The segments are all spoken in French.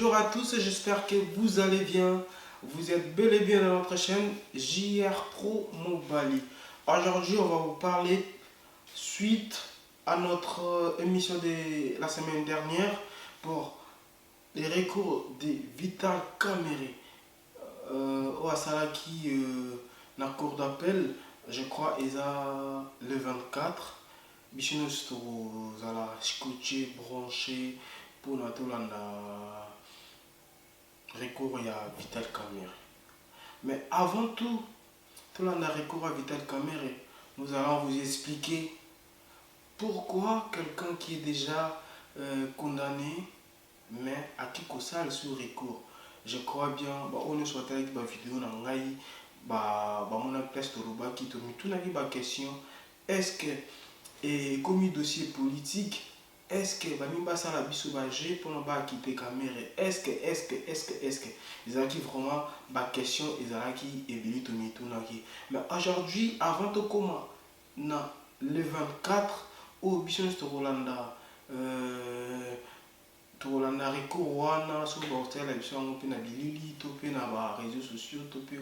Bonjour à tous, j'espère que vous allez bien. Vous êtes bel et bien dans notre chaîne JR Pro Mobile. Aujourd'hui, on va vous parler suite à notre émission de la semaine dernière pour les recours des Vital Caméré. Au Asalaki, la cour d'appel, je crois, ils ont le 24. Bichinos to zala scotché, branché pour notre recours à Vital Caméré. Mais avant tout, tout le recours à Vital Caméré, nous allons vous expliquer pourquoi quelqu'un qui est déjà condamné, mais à qui ça sur recours. Je crois bien, on est sur la vidéo, on a test qui te met tout la question. Est-ce que et comme un dossier politique, est-ce que Bamimba Sala Bissoubagé pour ne pas quitter caméra? Est-ce que ils ont qui vraiment ma question, ils ont qui évolue tout naki. Mais aujourd'hui, avant de comment le 24 au Bichon Storolanda Torolanda recours wana sur portail la biso on peut na bilili to pe na ba réseaux sociaux to pe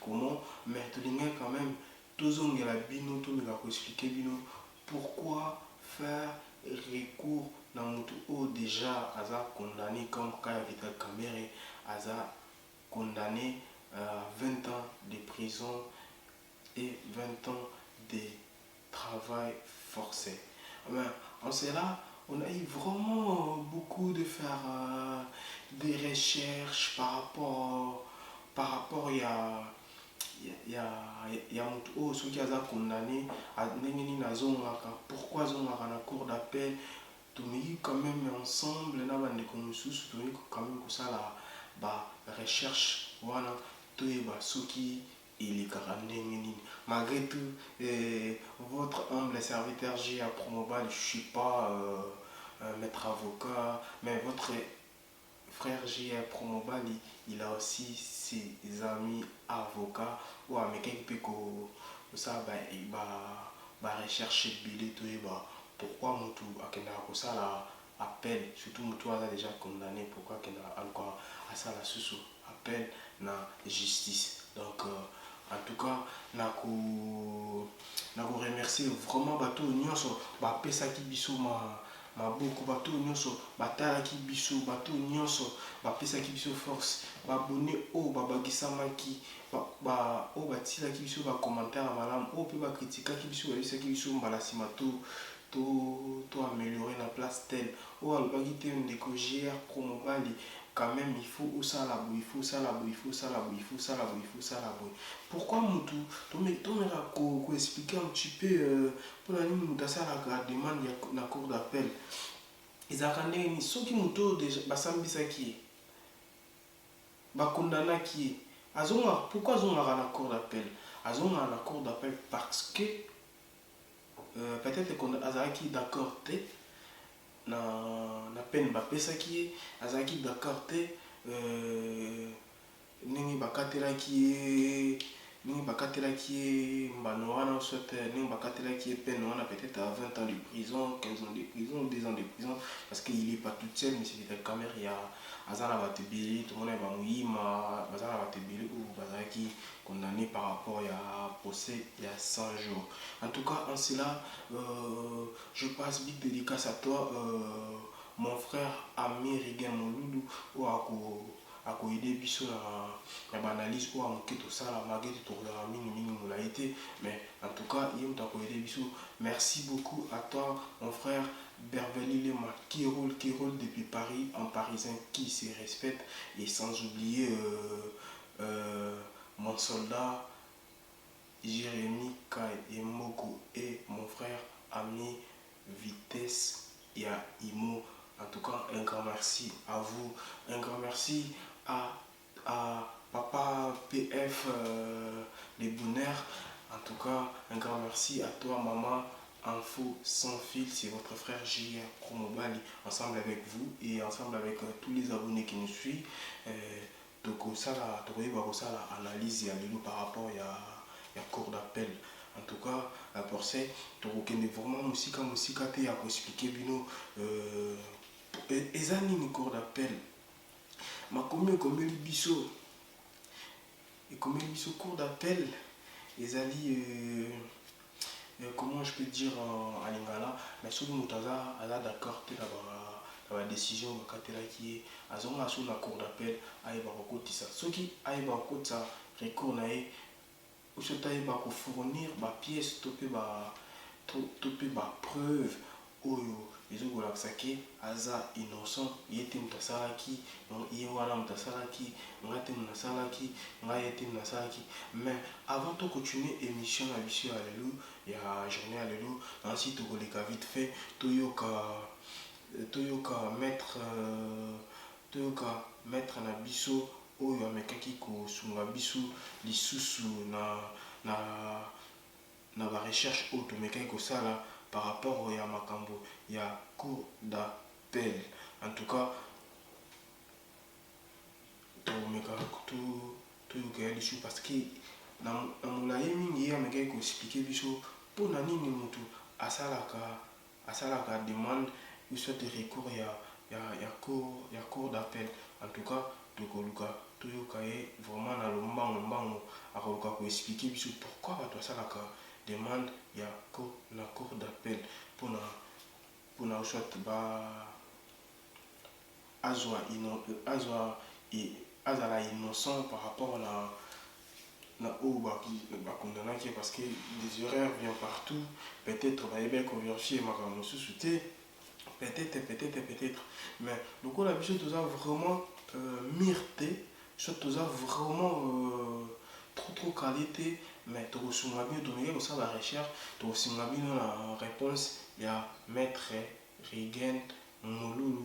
comment mais to linga quand même tozongela bino to meka ko expliquer bino pourquoi faire recours dans moto o déjà aza condamné comme Kaya Vital Caméré aza condamné à 20 ans de prison et 20 ans de travail forcé. Mais en cela, on a eu vraiment beaucoup de faire des recherches par rapport ya moto oyo soki aza condamné ndenge nini azongaka pourquoi azongaka na cour d'appel tomeki quand même ensemble na bandeko mosusu tomeki quand même kosala barecherche wana toyeba soki elekaka ndenge nini malgré tout votre humble serviteur J.A. Pro Mobile, je suis pas maître avocat mais votre frère J.A. Pro Mobile, il a aussi ses amis avocats ou à quelqu'un qui peut ça rechercher billet tout pourquoi mutu akenda ko ça la appel surtout mutu a déjà condamné pourquoi kenda encore à ça la sous appel na justice donc en tout cas nako remercier vraiment bato nyonso ba pesa ki biso maboko bato nyonso batalaki biso bato nyonso bapesaki biso force babone oyo babagisamaki oyo batilaki biso bacommentaire ya malamu oyo mpe bakritikaki biso babisaki biso mbala nsima to améliorer na place telle oyo alobaki te ndeko JR Pro Mobile quand même il faut ça la boue, il faut ça la boue, il faut ça la boue, il faut ça la boue, il faut ça la boue. Pourquoi Moutou tu expliquer un petit peu pour la ligne de la demande de la cour d'appel. Ils ont ceux qui Moutou déjà basambisa qui bakondana qui azonga pourquoi azonga na cour d'appel azonga na cour d'appel parce que peut-être qu'on azaki d'accord na peine bapesaki azalaki d'accord te ndenge bakatelaki ye mbano wana soit ndenge bakatelaki ye peine wana peut-être à 20 ans de prison 15 ans de prison 2 ans de prison parce qu'il est pas tout seul mais c'est Vital Caméré ya aza na bato ebele tomona bamoyima baza na bato ebele oyo bazalaki condamné par rapport à procès il y a 100 jours. En tout cas, en cela, je passe big dédicace à toi, mon frère ami Rigen Moloulou, ou à aider biso na analyse ou à moquer tout ça la malgré tout la mini l'a été mais en tout cas il m'a aider biso. Merci beaucoup à toi mon frère Berveli Lema qui roule depuis Paris en parisien qui se respecte et sans oublier mon soldat Jérémy Kaemoko et mon frère ami Vitesse ya Imo. En tout cas, un grand merci à vous. Un grand merci à Papa PF les Bonheurs. En tout cas, un grand merci à toi, maman. Info sans fil, c'est votre frère JR Pro Mobile, ensemble avec vous et ensemble avec tous les abonnés qui nous suivent. Donc ça la analyse par rapport à cours d'appel. En tout cas pour ça tu vraiment musique te ya expliquer bino ezani ni cours d'appel makomi ekomeli biso cours d'appel ezali comment je peux dire en lingala, mais soki moto aza d'accord te na badécision bakatelaki ye azonga so na cours d'appel ayeba kokotisa soki ayeba kokotisa recours na ye oso tayeba kofournir bapièce to mpe bapreuve oyo ezokolakisa ke aza innocent ye te moto asalaki ye wana moto asalaki ngai te moto asalaki ngai ye te moto asalaki. Mais avant de continuer émission na biso ya lelo ya journée ya lelo nansi tokoleka vite fait toyoka maître na biso oyo amekaki kosunga biso lisusu na barecherche oyo tomekaki kosala par rapport à makambo ya cours d'appel. En tout cas toyoka lisu parce que na molaye mingi ye amekaki koexplike biso mpo na nini moto asalaka demande soit de recours ya cours d'appel. En tout cas tokoluka toyoka ye vraiment na lombango akoluka koexplike biso pourquoi bato asalaka demande ya cours d'appel mpona soit azala innocent par rapport na oyo bakondanaki parce que des erreurs viennent partout. Peut-être bayebaki kovérifier makambo mosusu te peut-être mais lokola biso toza vraiment mire te soit toza vraiment trop qualité mais tokosunga bino tomeki kosala recherche tokosunga bino na réponse ya maître Rigen Mululu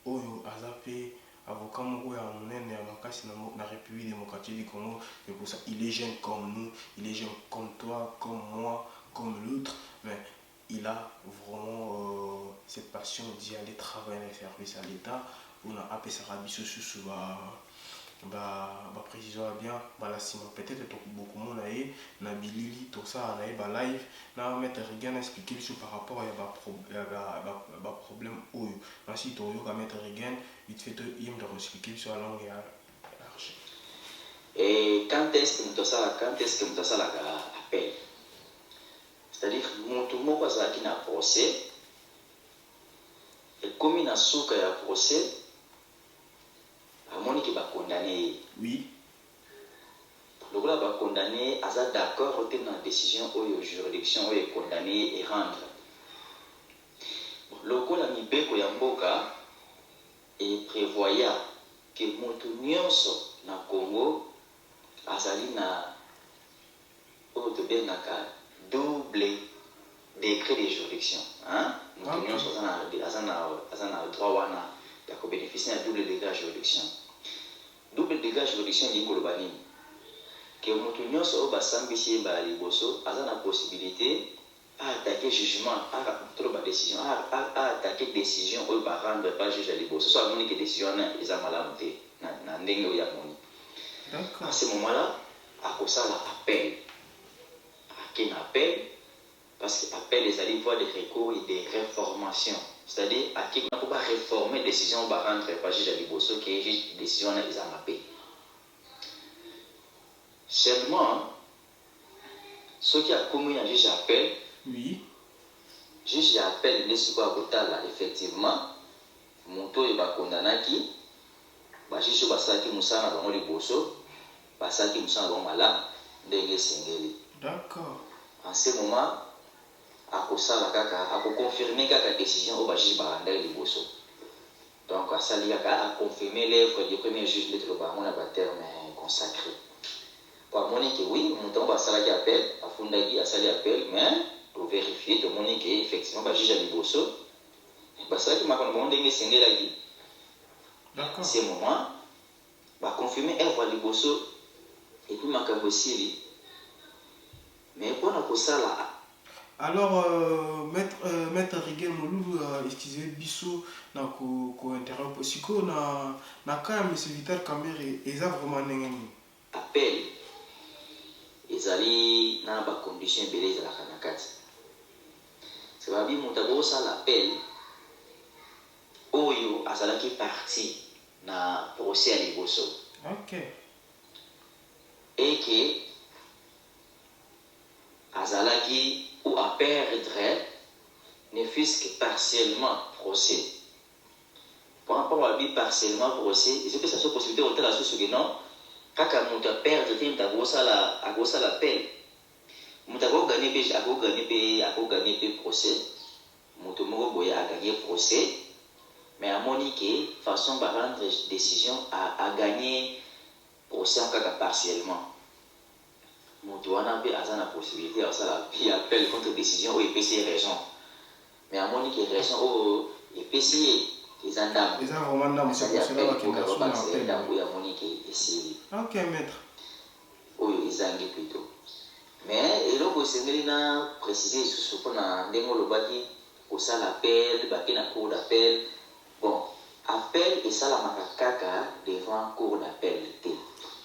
oyo aza pe avocat moko ya monene ya makasi na République démocratique du Congo. Et pour ça il est jeune comme nous, il est jeune comme toi, comme moi, comme l'autre, mais il a vraiment cette passion d'y aller travailler dans les services à l'État pour apesaka biso susu précision bien balasima peut-être beaucoup mona ye na bilili to ça na ba live na mettre rien expliquer biso par rapport à problème oyo ainsi to yo ka mettre rien vite fait yim de expliquer biso à langue large. Et quand est-ce que tu ça la appel, c'est-à-dire mon moko azaki na procès et comme na suka ya procès amoni ki ba condamné. Oui. Le gars va condamner, aza d'accord au terme de la décision ou juridiction ou condamné et rendre. Le gars la mibeko ya mboka et prévoya que moto nyonso na Congo azali na otobenaka double décret de juridiction, hein? Moto nyonso azana droit wana ya ko bénéficier de double décret de juridiction. Double décret de juridiction ni kolobani que moto nyonso o basambisi ba liboso azana possibilité à attaquer jugement à trop ba décision à attaquer décision ou ba rendre pas juge à liboso soit moni que décision na eza malamu te na ndenge ya moni. D'accord. À ce moment-là à cause la appel à qui appel parce que appel les alliés voient des recours et des réformations, c'est-à-dire à qui on peut pas réformer décision ba rendre pas juge à liboso qui est décision na eza mapé. Seulement, ce qui a commis un juge appel, oui, juge appel les quoi là effectivement, monto et ba condamnaki, ba juge ba saki musana ba ngoli boso, ba saki musana ba mala, ndenge sengeli. D'accord. En ce moment, à kosala kaka, à confirmer kaka décision au ba juge ba ndenge li boso. Donc à sali kaka à confirmer l'œuvre du premier juge lettre ba mona ba terme consacré. Pour monique oui, mon va salaire appel, à fondagi à salaire appel, mais pour vérifier tout monique effectivement va juger à liboso. Bah ça qui m'a demandé single la vie. D'accord. C'est moment va confirmer œuvre à liboso et puis ma cabosili. Mais pour la ça là. Alors maître Rigen Mululu excusez biso na ko interrompre siko na ka monsieur Vital Kamerhe eza vraiment ndenge appel ezali na ba condition belé za la kati. C'est pas bien moto ça l'appel oyo azalaki parti na procès à liboso. Ok. Et que azalaki ou à perdre ne fût-ce que partiellement procès. Pour rapport à lui partiellement procès, est-ce que ça soit possibilité de la chose que non? Quand on a perdre, tu as gossé la peine. On a gagné procès. On a gagné procès. Mais à Monique, façon de rendre décision à gagner procès en cas partiellement. Moutouana a la possibilité de faire appel contre décision ou EPC raison. Mais à Monique, raison ou EPC, ils en dame. Ils ont vraiment dame, c'est pour cela qu'il y a un appel. Ok, maître. Oui, ils ont plutôt. Mais il faut préciser sur ce qu'on a dit pour ça l'appel, la cour d'appel. Bon, appel et ça la macaca devant cour d'appel.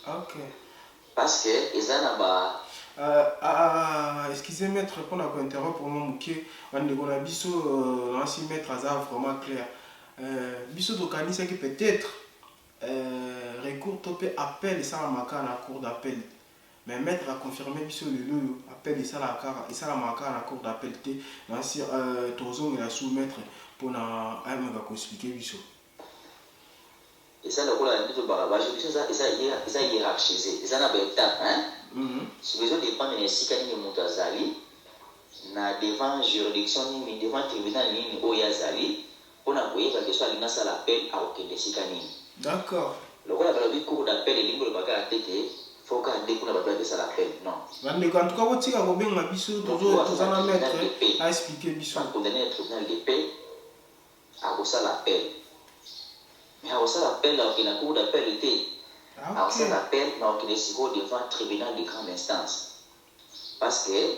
Ok. Parce que ils ont excusez maître pour interrompre pour mon mouké. On a biso l'ancien maître a vraiment clair. Biso d'Okani c'est que peut-être recours topé appel et ça la maca la cour d'appel. Mais maître a confirmé biso le appel et ça la maca la cour d'appel. L'ancien Tozo il a soumettre pour na expliquer biso. Et ça, le rôle de ça hiérarchisé. Et ça, n'a pas étape. Si besoin de prendre les sikani de Moutazali, na devant juridiction, ni devant tribunal, ni Oyazali, on a voyé que soit l'inasa l'appel à aucun des sikani. D'accord. Le rôle de la cour d'appel et l'imbo de baga à tête, faut qu'un découvre la baga de ça l'appel. Non. En tout cas, vous tirez à bien biso, toujours à mettre à expliquer biso. Pour donner un tribunal de paix, à ça l'appel. Mais à ça l'appel, là, la cour d'appel était. À ça l'appel, on est devant le tribunal de grande instance. Parce que le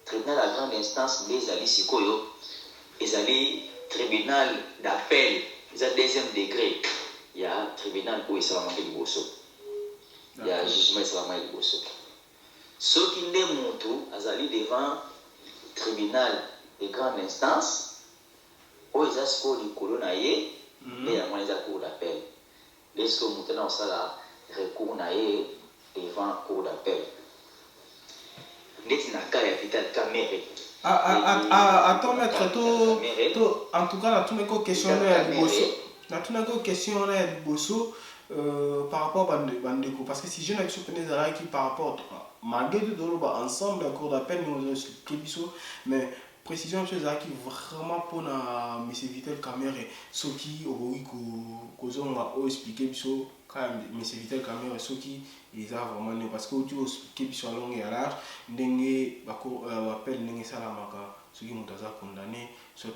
tribunal de grande instance, les alliés Sikoyo, les alliés tribunal d'appel, ils ont deuxième degré. Il y a un tribunal où il s'est remonté du bosso. Il y a un jugement qui s'est remonté du bosso. Ceux qui ne montent, ils allaient devant le tribunal de grande instance, où ils ont score du colonaïe, et il y a un cour d'appel. Les scores maintenant, ça là, recours naïe devant la cour d'appel. Attends, maître, en tout cas, tu n'as question de Bosso par rapport à Bandeko. Parce que si je n'ai pas qui par rapport malgré tout, ensemble, la cour d'appel, nous avons expliqué Bosso, mais précision chose qui vraiment pour na monsieur Vitel Caméra ce qui a expliqué Bosso quand monsieur Vitel Caméra ce qui ils a vraiment parce que tu expliqué sur long et large ndenge bako appel ndenge ça la maka ce qui mutaza condamné soit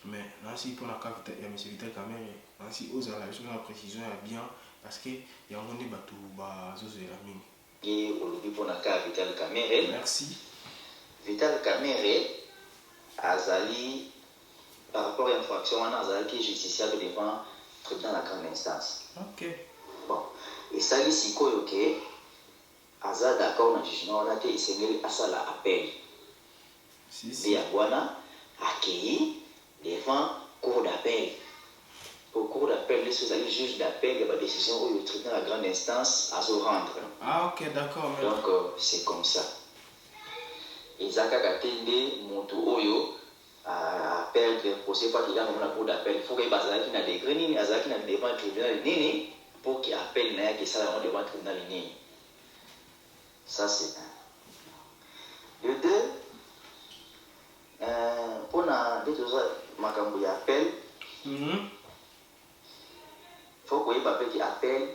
mais nansi pour la carte et monsieur Vitel Caméra nansi aux la précision est bien parce que il y a un monde batu ba zozo la mine et aujourd'hui pour la carte Vitel Caméra merci Vital Caméra azali par rapport à l'infraction on azali qui est justiciable devant le tribunal de la grande instance. Ok. Bon. Et ça li sikoyo ke aza d'accord na jugement on a été isengeli asala appel. Si. Et Agwana accueilli devant cour d'appel. Pour cour d'appel, les juges d'appel, il y a des décisions où le tribunal de la grande instance a se rendre. Ah ok, d'accord. Donc c'est comme ça. Ezaka katende moto oyo à perdre le procès parce qu'il a vraiment la cour d'appel. Il faut qu'il bazala qui n'a degré nini, azaki na devant le tribunal nini pour qu'il appelle na que ça la devant le tribunal nini. Ça c'est un. Le deux, pour na des choses makambo ya appel. Faut qu'il y ait un qui appelle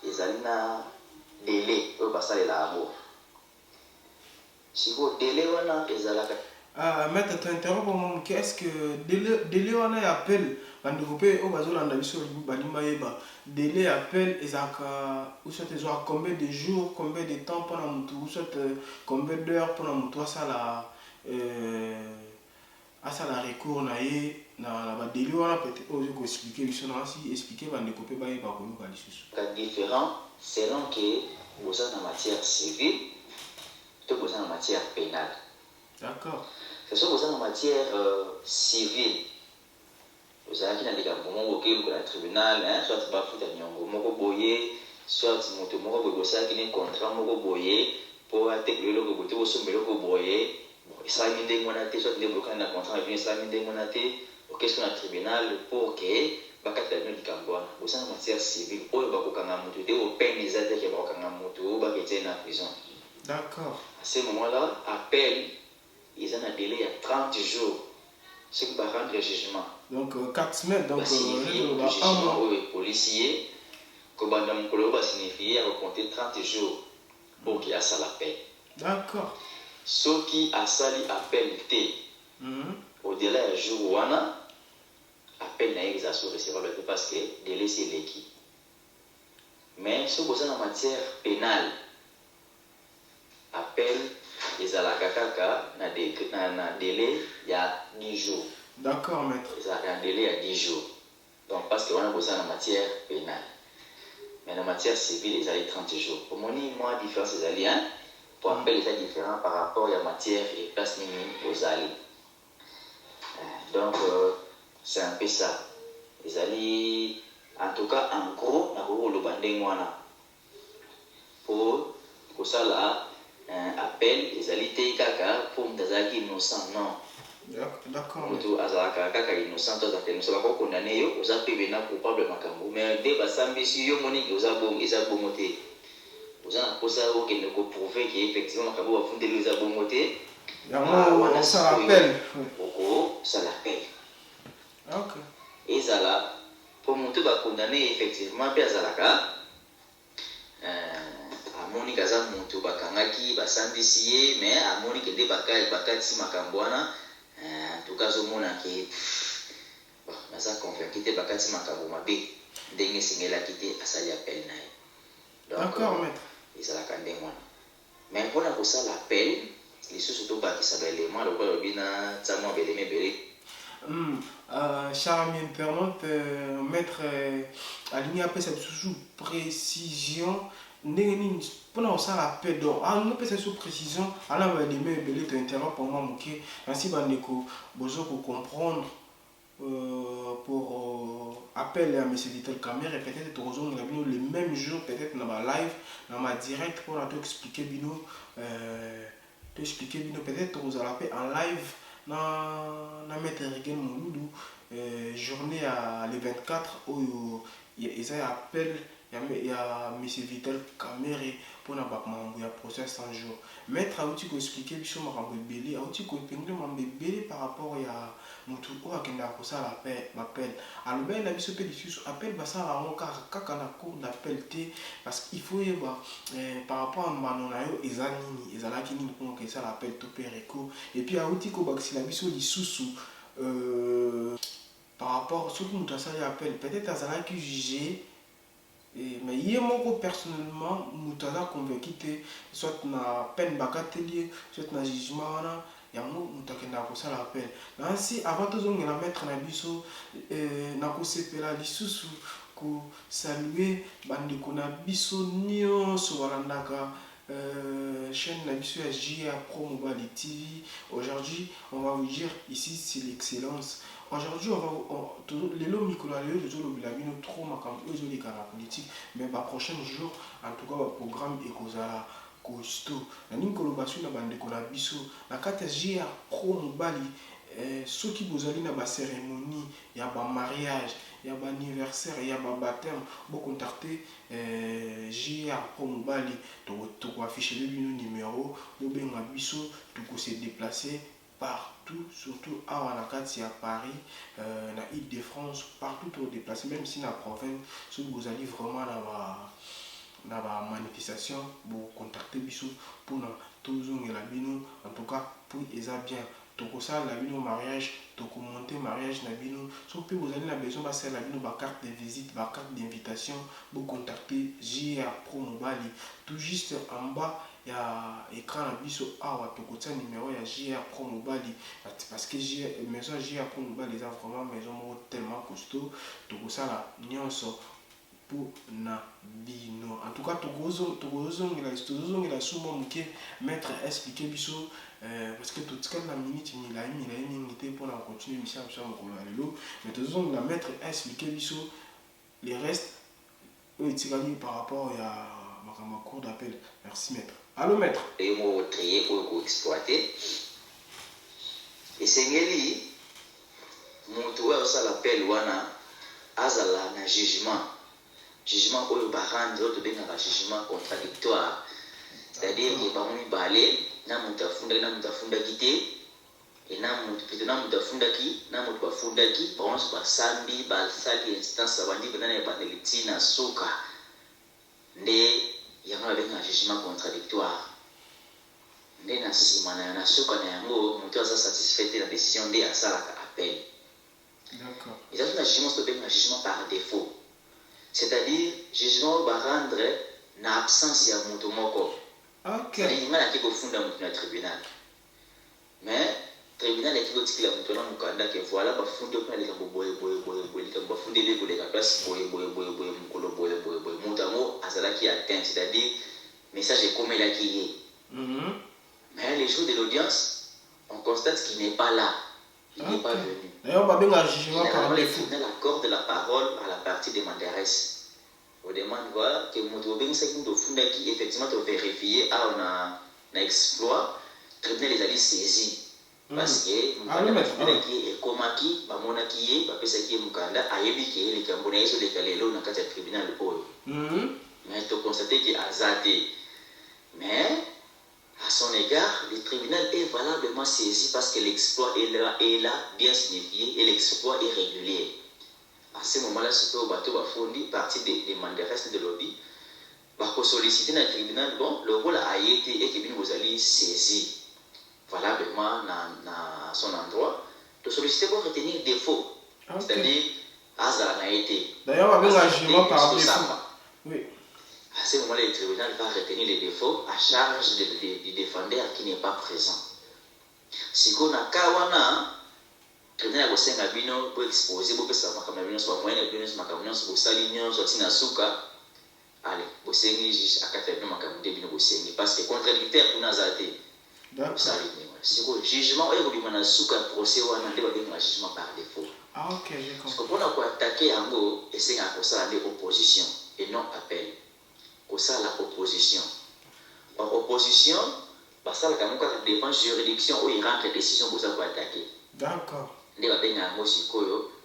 ezali na délai au passage la amour. Si vous délai wana ezalaka maître t'interromps mon qu'est-ce que délai wana appel bandikope au bazolanda biso balima yeba délai appel ezaka ou soit ezwa combien de jours combien de temps pendant mutu ou soit combien d'heures pendant mutu asala recours na ye na ba délai wana peut-être ozo ko expliquer biso na si expliquer bandikope ba yeba ko yoka lisusu différent selon que vous êtes en matière civile tout vous êtes en matière pénale. D'accord. Que ce soit en matière civile, vous ozalaki na likambo moko okeluka na tribunal soit bafuta nyongo moko boye soit moto moko boye bosalaki ne contrat moko boye mpo atekela eloko boye te bosomba eloko boye esalami ndenge wana te soit nde bolokani na contrat na bino esalami ndenge wana te okeso na tribunal mpo ke bakatela bino likambo wana boza na matière civile oyo bakokanga moto te opene eza te ke bakokanga moto baketie na prison. D'accord. À ce moment-là, appel, ils ont un délai de 30 jours. Ce qui va rendre le jugement. Donc 4 semaines, donc va signifier le jugement aux policiers, que Bandam Kolo va signifier à compter 30 jours pour qu'il y ait ça l'appel. D'accord. Ce qui a sali appel T, au-delà du jour où on a appel n'a exercé recevable parce que délai c'est l'équipe. Mais ce qui est en matière pénale, appel ezalaka kaka na délai il y a 10 jours. D'accord, maître. Ezalaka un délai il y a 10 jours. Donc parce qu'on a besoin en matière pénale. Mais en matière civile, ils allaient 30 jours. Pour moi, la différence est allée, pour appel est différent par rapport à la matière et place minime aux alliés. Donc c'est un peu ça. Les alliés, en tout cas, en gros, on a le bandé moana. Pour ça là, appel les alliés kaka pour m'tazaki innocent non. D'accord. Mutu azalaka kaka innocent azalaka innocent bako condamné yo oza pe na coupable makambo mais dès basambisi yo moni oza bon eza bon moté. Oza na posa o ke ne ko prouver que effectivement makambo bafundeli oza bon moté. On ça l'appelle. Oko ça l'appelle. OK. Ezala pour mutu ba condamné effectivement pe azalaka amoni kaza mutu bakangaki basambisi ye mais amoni ke nde bakati makambo wana en tout cas omona ke naza convaincu te bakati makambo mabe ndenge esengelaki te asali appel na ye. D'accord, maître. ezalaka ndenge wana mais mpona kosala appel lisusu tobakisa baelema lokola lobi na tia mwa belema ebele. Cher ami internaute, maître alingi apesa biso précision ndenge nini mpona kosala appel donc alingi apesa biso précision ala baelema ebele to interrompre mwa moke ainsi bandeko bozo comprendre pour appel à M. Vital Kamerhe et peut-être tozonga bino le même jour peut-être na ba live na ma direct pour na to expliquer bino peut-être tozala pe en live na maître Rigen Mouloudou journée à le 24 oyo ils a appel il y a M. Vital Kamerhe pour na bakmango ya procès 100 jours maître a outil ko expliquer biso makambo ebele a outil ko épingler makambo ebele par rapport ya mutu oyo akendaka kosala appel alobeli na biso mpe lisusu appel basala yango kaka na cour d'appel te parce qu'il faut yeba par rapport à mbano na yo eza nini ezalaki nini mpona kesala appel to mpe reko et puis auti kobakisela biso lisusu par rapport soki mutu asali appel peut-être azalaki jugé mais ye moko personnellement mutu aza convaincu te soit na peine bakateli soit na jugement wana yango mutu akendaka kosala appel nansi avant tozongela maître na biso nakosepela lisusu kosalue bandeko na biso nyonso balandaka chaîne na biso ya JA Pro Mobile TV. Aujourd'hui on va vous dire ici c'est l'excellence. Aujourd'hui lelo mikolo lelo tozolobela bino trop makambo oyo ezoleka na politique mais ba prochain jour en tout cas ba programme ekozala costaud naningi koloba so na bandeko na biso na kati ya JA Pro Mobile soki bozali na ba cérémonie ya ba mariage ya ba anniversaire ya ba baptême bo contacter JA Pro Mobile to afficher bino numéro bo benga biso to ko se déplacer partout, surtout à Nakati à Paris, na Île-de-France, partout au déplacé, même si dans la province, si vous allez vraiment dans la manifestation, vous contactez Bissou pour tout et la bino, en tout cas pour les bien. Toko ça la bino mariage, toko monter mariage na bino. Sauf que vous allez la besoin de la bino ba carte de visite, ba carte d'invitation, vous contactez JA Pro Mobile, tout juste en bas. Il y a écran à biso awa tokota numéro ya JA Pro Mobile parce que maison JA Pro Mobile les a vraiment maison tellement costaud tokosala nyonso mpona bino. En tout cas tozozongela sumo moke maître expliqué biso parce que totikali na minute milai mingi te mpona continuer mission ya biso ya mokolo ya lelo, mais tozozongela maître expliqué biso les restes oyo etikali par rapport ya makambo ya cours d'appel. Merci maître. Allô maître. Emo trier oyo exploiter esengeli moto oyo asala appel wana azala na jugement oyo barendre oyo tobengaka jugement contradictoire, c'est-à-dire que bango mibale na moto afundaki te na moto afundaki na moto bafundaki bango nyonso basambi basali instance babandi mpena na ebandeli ntina suka, nde yango babengaka jugement contradictoire. Nde na nsima na suka na yango moto aza satisfait te na décision nde asalaka appel. D'accord. Eza tuna jugement so tobengaka jugement par défaut, c'est-à-dire jugement oyo barendre na absence ya moto moko. C'est-à-dire nga naki kofunda moto na tribunal, mais tribunal eki kotikila moto na mokanda ke voilà bafundi okuna likambo boye likambo bafundi ebe koleka place boye mokolo boye moto yango azalaki atteint, c'est-à-dire message ekomelaki ye. Mais les jours de l'audience, on constate qu'il n'est pas là, il n'est pas venu. D'ailleurs, le tribunal accorde la parole à la partie demanderesse. On demande voilà que moto bengisa ki fundaki effectivement to vérifier on a exploit, tribunal les a saisi parce que mukanda ki ekomaki bamonaki ye bapesaki mukanda ayebi ke likambo na yeso lekalelo na kati ya tribunal oyo. Mais to constater que azate, mais à son égard, le tribunal est valablement saisi parce que l'exploit est là bien signifié et l'exploit est régulier. À ce moment-là, ce que bateau bafondi partie des mandaresses de lobby, va solliciter dans le tribunal, bon, le rôle a été et que vous allez saisi valablement à son endroit, de solliciter pour retenir défaut, c'est-à-dire Azar n'a été. D'ailleurs, avec l'agiment par défaut. Oui. À ce moment-là, le tribunal va retenir les défauts à charge du défendeur qui n'est pas présent. Si on a kawana, le tribunal va s'en abino pour exposer, pour que ça soit moyen de bien se macabre, pour s'aligner, soit tina souka. Allez, vous s'ennuie juste à 4 heures, vous s'ennuie parce que contradicteur pour nazate. D'accord. Si le jugement est voulu mana souka procès ou un jugement par défaut. Ah ok, j'ai compris. Parce que pour nous attaquer en gros, et c'est à ça l'opposition et non appel. Pour ça la opposition. Par opposition, parce que la défense juridiction où il rentre décision pour ça pour attaquer. D'accord. Nous avons aussi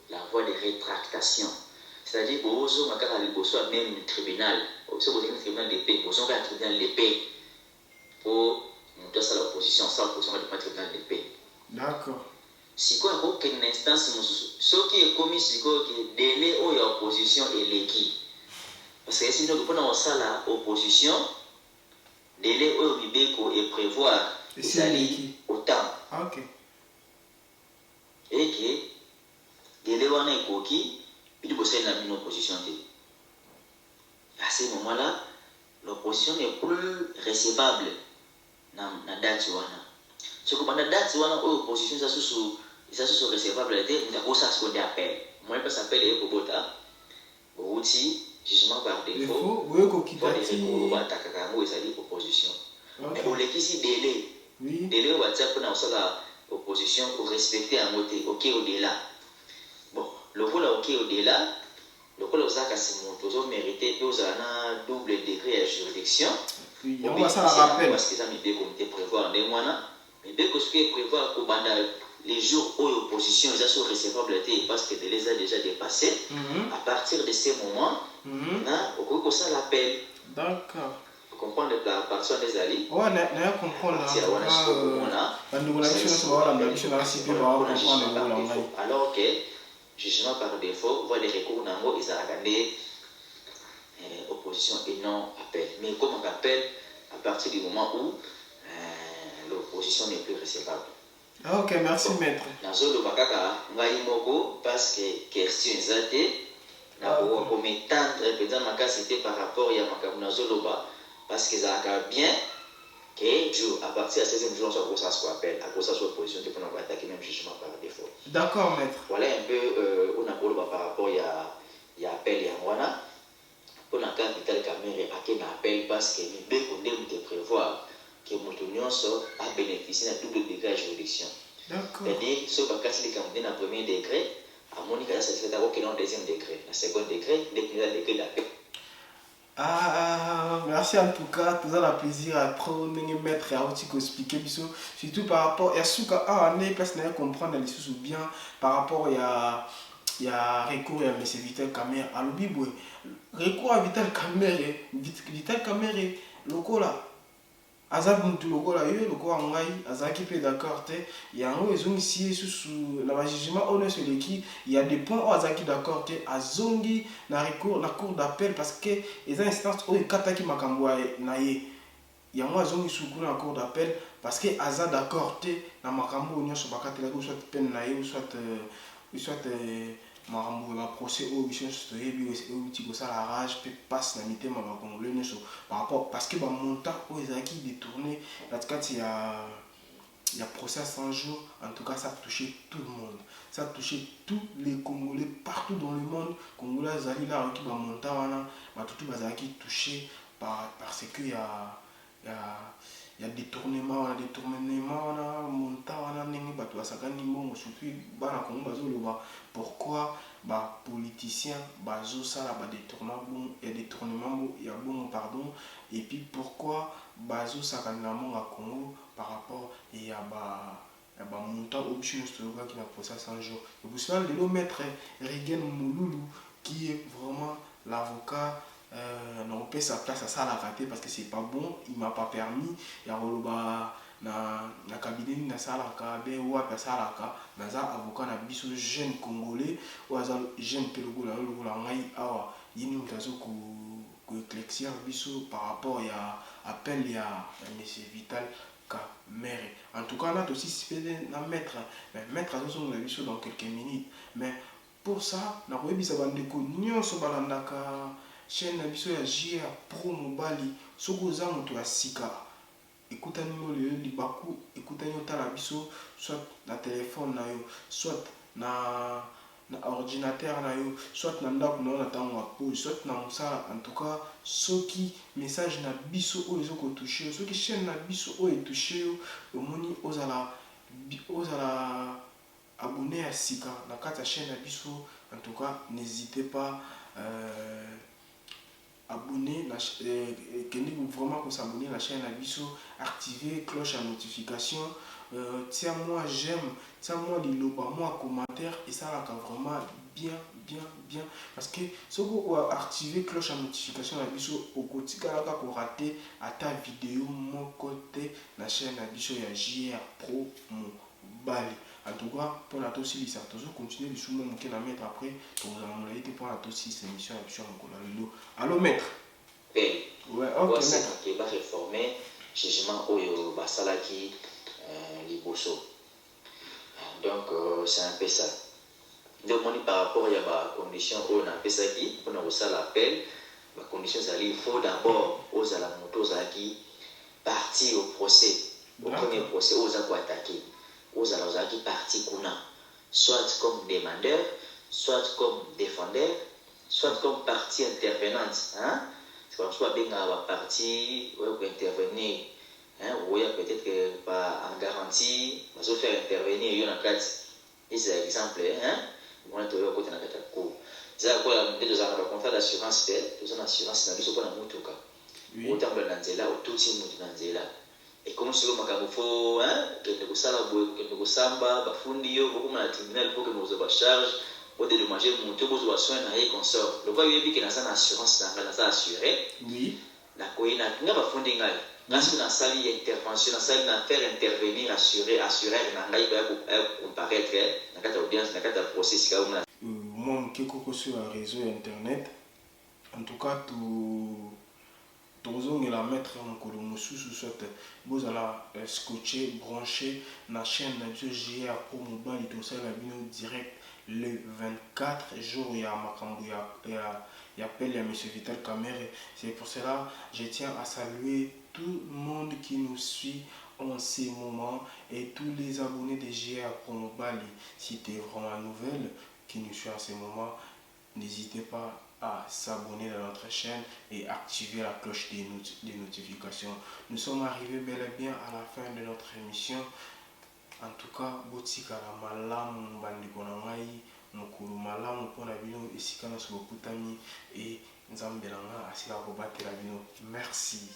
la voie de rétractation. C'est-à-dire que vous avez même le tribunal, vous avez le tribunal de paix, vous avez le tribunal de paix pour monter ça l'opposition, ça pour le tribunal de paix. D'accord. Si quoi aucune instance, ce qui est commis, c'est que délai où il y a opposition et l'équipe. Parce que sinon, nous avons ça l'opposition, délai où il et prévoir, c'est autant. Ok. Et que délai où on est coquille, il faut faire une opposition. À ce moment-là, l'opposition n'est plus recevable dans la date. Ce que pendant la date, l'opposition est recevable, il y a ce qu'on appelle. Moi, je s'appelle Ekobota, outil, jugement par défaut, pour les recours, c'est-à-dire opposition. Mais pour les qui délai, délai, on va dire que l'opposition pour respecter un mot, ok au-delà. Bon, le rôle ok au-delà, le rôle aux actes vous mérité un double degré à juridiction. On va ça rappel. Parce que ça m'a comité prévoir des mois, mais dès que ce qui est prévoir pour les jours où l'opposition est recevable parce que les a déjà dépassés, à partir de ces moments, on peut ça l'appel. D'accord. Vous comprenez la partie des alliés? Oui, je comprends. Alors que jugement par défaut, voit les recours n'ango ils ont opposition et non appel. Mais comme on appelle à partir du moment où l'opposition n'est plus recevable. Ok, merci maître. Nazolo bakaka ngai moko parce que question zate na ko mettre peut-être ma c'était par rapport ya makamu nazolo ba parce que ça a bien que jour à partir de 16e jour on ça se appelle à cause de sa opposition tu peux nous attaquer même jugement par défaut. D'accord maître. Voilà un peu on a parlé par rapport ya appel ya wana pour la carte Vital Camere à qui n'appelle parce que nous devons prévoir que Moutonios a bénéficié d'un double degré de juridiction. C'est-à-dire, ce vacances les candidats dans le premier degré, à mon avis, c'est d'abord qu'il est en deuxième degré. Dans le second degré, dès qu'il y a le degré d'appel. Merci en tout cas, tout ça plaisir à prendre mettre à expliquer surtout par rapport à ce qu'on parce qu'on comprendre les choses bien par rapport il y a recours à M. Vital Camere à l'Obibo recours à Vital Camere lokola azab mutu lokola yo lokola ngai azaki pe d'accord te yango ezongisi susu na jugement honnête sur l'équipe il y a des points où azaki d'accord te azongi na recours na cour d'appel parce que les instances o kataki makambo na ye yango azongi suku na cour d'appel parce que aza d'accord te na makambo nyonso bakatela ko soit peine na ye soit makambo na procès au biso toyebi outi kosala rage pe passe na mitema bakongolais nyonso par rapport parce que bamontant oyo ezalaki détourné na kati ya procès à 100 jours en tout cas ça a touché tout le monde ça a touché tous les Congolais partout dans le monde Congolais azali là oki bamontant wana batutu bazalaki touché parce que il y a détournement wana montant wana ndenge bato basakani mbongo surtout bana Congo bazoloba pourquoi ba politiciens bazosala ba détournement ya bongo pardon et puis pourquoi bazosaka na monga Congo par rapport et ya ba montant option stoka qui na procès 100 jours et pour cela le maître Regen Mouloulou qui est vraiment l'avocat non peut sa place à ça la rater parce que c'est pas bon il m'a pas permis ya roloba na cabinet na salaka be wa salaka na za avocat na biso jeune congolais ou za jeune pelogola ngai awa yini mutazo ko éclaircir biso par rapport ya appel ya monsieur Vital Camere en tout cas là aussi c'est na maître azo la biso dans quelques minutes mais pour ça na koyebisa bandeko nyonso balandaka chaîne na biso ya JR Pro Mobali soko oza moto ya sika ekutani mo le libaku ekutani otala biso soit na téléphone na yo soit na ordinateur na yo soit na ndako na yo na ntango ya pause soit na mosala en tout cas soki message na biso oyo ezokotouche yo soki chaîne na biso oyo etouche yo omoni ozala abonné ya sika na kati ya chaîne na biso en tout cas n'hésitez pas abonner vraiment pour s'abonner à la chaîne Abisso, activer cloche à notification, tiens-moi j'aime, tiens-moi moi commentaire et ça là vraiment bien parce que si vous activer cloche à notification Abisso au quotidien là pour rater à ta vidéo mon côté la chaîne Abisso et JR Pro Mobali. En tout cas, pour la tosi, ça toujours continuer le sous mon à mettre après pour vous avez été pour la tosi, c'est l'émission à allô maître. Ouais, ok. C'est qui va réformer jugement au Basalaki Liboso. Donc c'est un peu ça. Donc par rapport à la condition où on a fait ça qui, on a reçu l'appel, la condition c'est il faut d'abord aux à la moto qui partir au procès, au premier procès aux à attaquer. Aux alors qui partie kuna soit comme demandeur soit comme défendeur soit comme partie intervenante hein c'est comme soit bien la partie ou intervenir hein ou il y a peut-être que pas en garantie mais se faire intervenir il y en a quatre et c'est exemple hein on a toujours côté na kata ko ça quoi la deux ans le contrat d'assurance fait deux ans d'assurance na biso na mutuka autant de nanzela au tout si mutu nanzela et comme si vous avez fait que samba bafundi yo beaucoup na tribunal pour que nous avons charge pour dédommager mon tout besoin soin et consort le quoi il dit que na ça assurance na ça assuré oui na koina nga bafundi ngai na si na sali intervention na sali na faire intervenir assurer na ngai ba comparaître na kata audience na kata procès ka una moi kiko sur le réseau internet en tout cas tout la mettre en colomo sous soit vous allez scotcher brancher la chaîne de JR Pro Mobile tout ça la vidéo direct le 24 jours il y a makambo il y appelle à monsieur Vital Camere c'est pour cela je tiens à saluer tout le monde qui nous suit en ces moments et tous les abonnés de JR Pro Mobile si tu es vraiment nouvelle qui nous suit en ces moments n'hésitez pas à s'abonner à notre chaîne et activer la cloche des notifications. Nous sommes arrivés bel et bien à la fin de notre émission. En tout cas, botikala malamu bandeko na ngai, mokolo malamu mpona bino esika nyonso bokutami, et nzambe na nga asila kobatela bino. Merci.